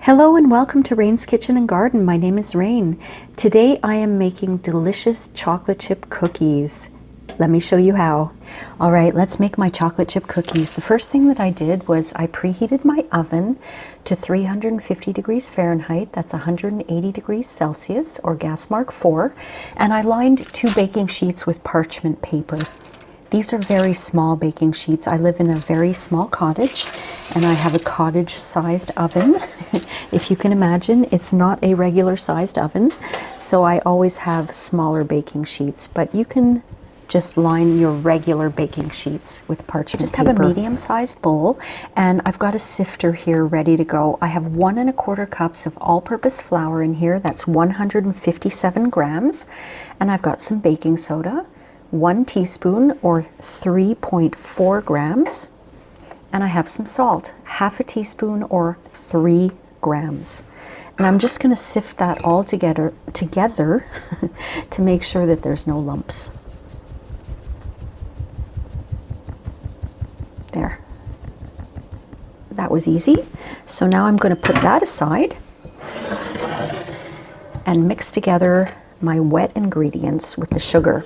Hello and welcome to Rain's Kitchen and Garden. My name is Rain. Today I am making delicious chocolate chip cookies. Let me show you how. All right, let's make my chocolate chip cookies. The first thing that I did was I preheated my oven to 350 degrees Fahrenheit. That's 180 degrees Celsius, or gas mark 4. And I lined 2 baking sheets with parchment paper. These are very small baking sheets. I live in a very small cottage and I have a cottage sized oven. If you can imagine, it's not a regular sized oven, so I always have smaller baking sheets, but you can just line your regular baking sheets with parchment paper. Have a medium sized bowl, and I've got a sifter here ready to go. I have 1 1/4 cups of all-purpose flour in here. That's 157 grams. And I've got some baking soda, 1 teaspoon or 3.4 grams. And I have some salt, 1/2 teaspoon or 3 grams. And I'm just going to sift that all together to make sure that there's no lumps. There. That was easy. So now I'm going to put that aside and mix together my wet ingredients with the sugar.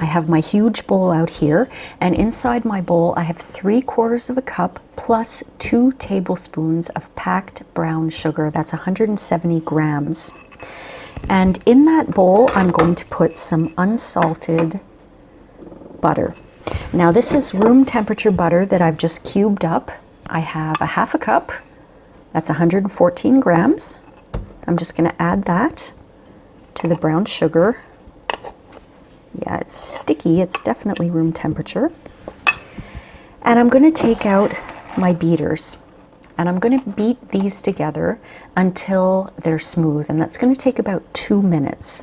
I have my huge bowl out here, and inside my bowl I have 3/4 of a cup plus 2 tablespoons of packed brown sugar. That's 170 grams. And in that bowl I'm going to put some unsalted butter. Now this is room temperature butter that I've just cubed up. I have 1/2 cup. That's 114 grams. I'm just going to add that to the brown sugar. Yeah, it's sticky. It's definitely room temperature. And I'm going to take out my beaters and I'm going to beat these together until they're smooth, and that's going to take about 2 minutes.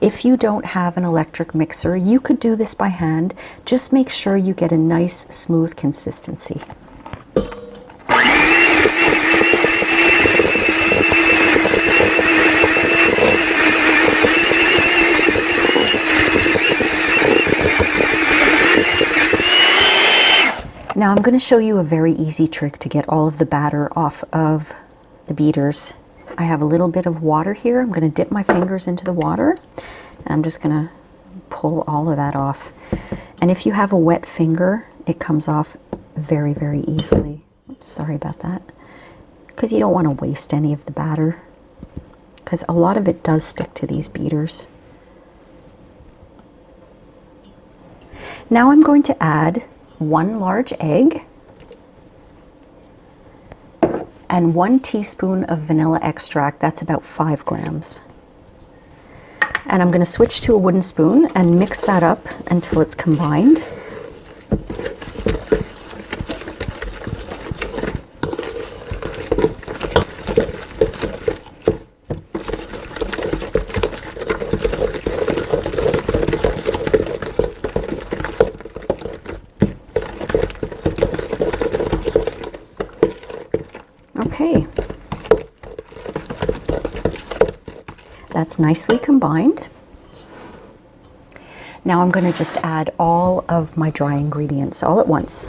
If you don't have an electric mixer, you could do this by hand. Just make sure you get a nice smooth consistency. Now I'm going to show you a very easy trick to get all of the batter off of the beaters. I have a little bit of water here. I'm going to dip my fingers into the water and I'm just going to pull all of that off. And if you have a wet finger, it comes off very, very easily. Oops, sorry about that. Because you don't want to waste any of the batter, because a lot of it does stick to these beaters. Now I'm going to add 1 large egg and 1 teaspoon of vanilla extract. That's about 5 grams. And I'm going to switch to a wooden spoon and mix that up until it's combined. Okay, that's nicely combined. Now I'm going to just add all of my dry ingredients all at once.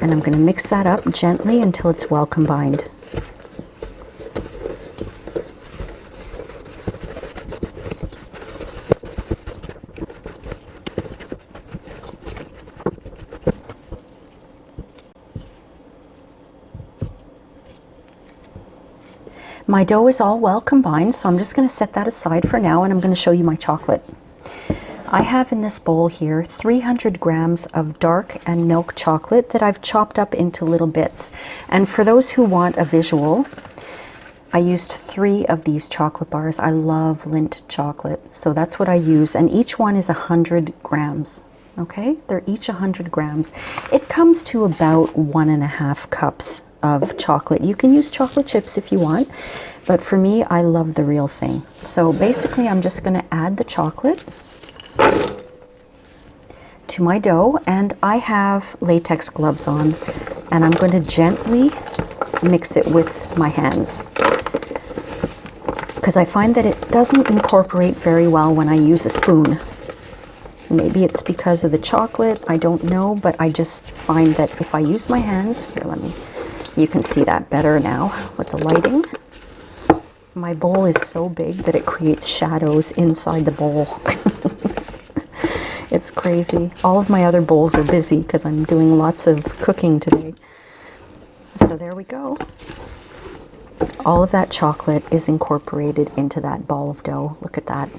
And I'm going to mix that up gently until it's well combined. My dough is all well combined, so I'm just going to set that aside for now, and I'm going to show you my chocolate. I have in this bowl here 300 grams of dark and milk chocolate that I've chopped up into little bits. And for those who want a visual, I used 3 of these chocolate bars. I love Lindt chocolate, so that's what I use, and each one is 100 grams. Okay, they're each 100 grams. It comes to about 1 1/2 cups of chocolate. You can use chocolate chips if you want, but for me, I love the real thing. So basically, I'm just going to add the chocolate to my dough, and I have latex gloves on, and I'm going to gently mix it with my hands, because I find that it doesn't incorporate very well when I use a spoon. Maybe it's because of the chocolate, I don't know, but I just find that if I use my hands, here, you can see that better now with the lighting. My bowl is so big that it creates shadows inside the bowl. It's crazy. All of my other bowls are busy because I'm doing lots of cooking today. So there we go. All of that chocolate is incorporated into that ball of dough. Look at that.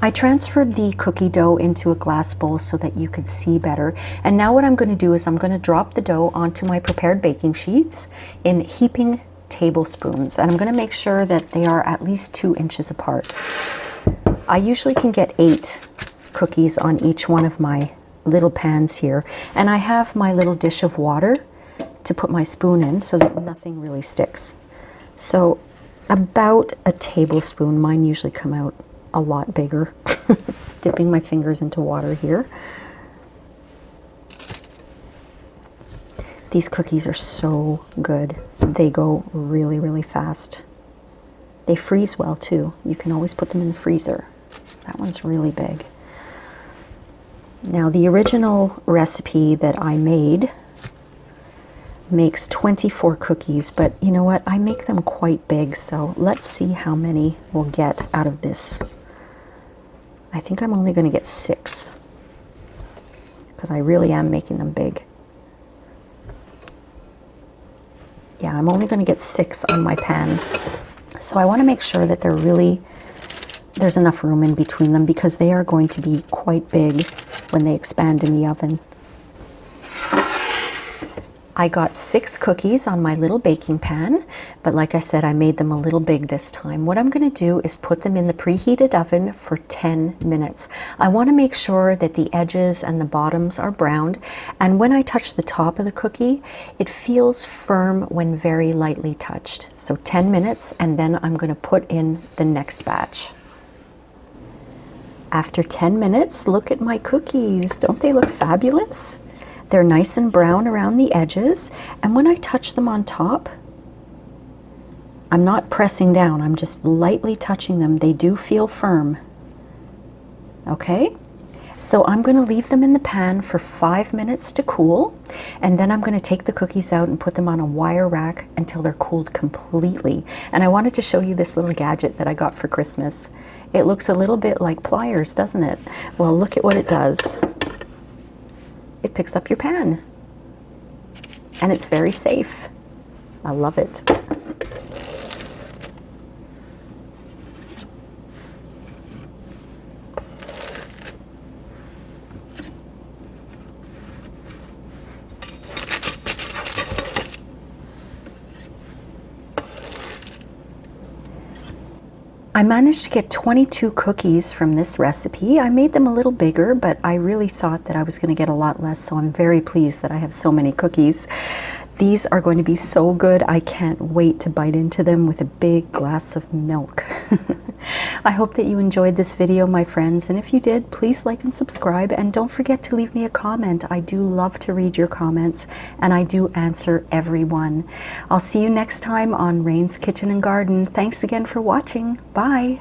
I transferred the cookie dough into a glass bowl so that you could see better. And now what I'm going to do is I'm going to drop the dough onto my prepared baking sheets in heaping tablespoons. And I'm going to make sure that they are at least 2 inches apart. I usually can get 8 cookies on each one of my little pans here. And I have my little dish of water to put my spoon in so that nothing really sticks. So about a tablespoon. Mine usually come out a lot bigger. Dipping my fingers into water here. These cookies are so good. They go really, really fast. They freeze well too. You can always put them in the freezer. That one's really big. Now the original recipe that I made makes 24 cookies, but you know what? I make them quite big, so let's see how many we'll get out of this. I think I'm only going to get 6 because I really am making them big. Yeah, I'm only going to get 6 on my pan. So I want to make sure that there's enough room in between them because they are going to be quite big when they expand in the oven. I got 6 cookies on my little baking pan, but like I said, I made them a little big this time. What I'm going to do is put them in the preheated oven for 10 minutes. I want to make sure that the edges and the bottoms are browned, and when I touch the top of the cookie, it feels firm when very lightly touched. So 10 minutes, and then I'm going to put in the next batch. After 10 minutes, look at my cookies. Don't they look fabulous? They're nice and brown around the edges, and when I touch them on top, I'm not pressing down, I'm just lightly touching them. They do feel firm. Okay, so I'm going to leave them in the pan for 5 minutes to cool, and then I'm going to take the cookies out and put them on a wire rack until they're cooled completely. And I wanted to show you this little gadget that I got for Christmas. It looks a little bit like pliers, doesn't it? Well, look at what it does. It picks up your pan, and it's very safe. I love it. I managed to get 22 cookies from this recipe. I made them a little bigger, but I really thought that I was going to get a lot less, so I'm very pleased that I have so many cookies. These are going to be so good. I can't wait to bite into them with a big glass of milk. I hope that you enjoyed this video, my friends, and if you did, please like and subscribe, and don't forget to leave me a comment. I do love to read your comments, and I do answer every one. I'll see you next time on Rain's Kitchen and Garden. Thanks again for watching. Bye.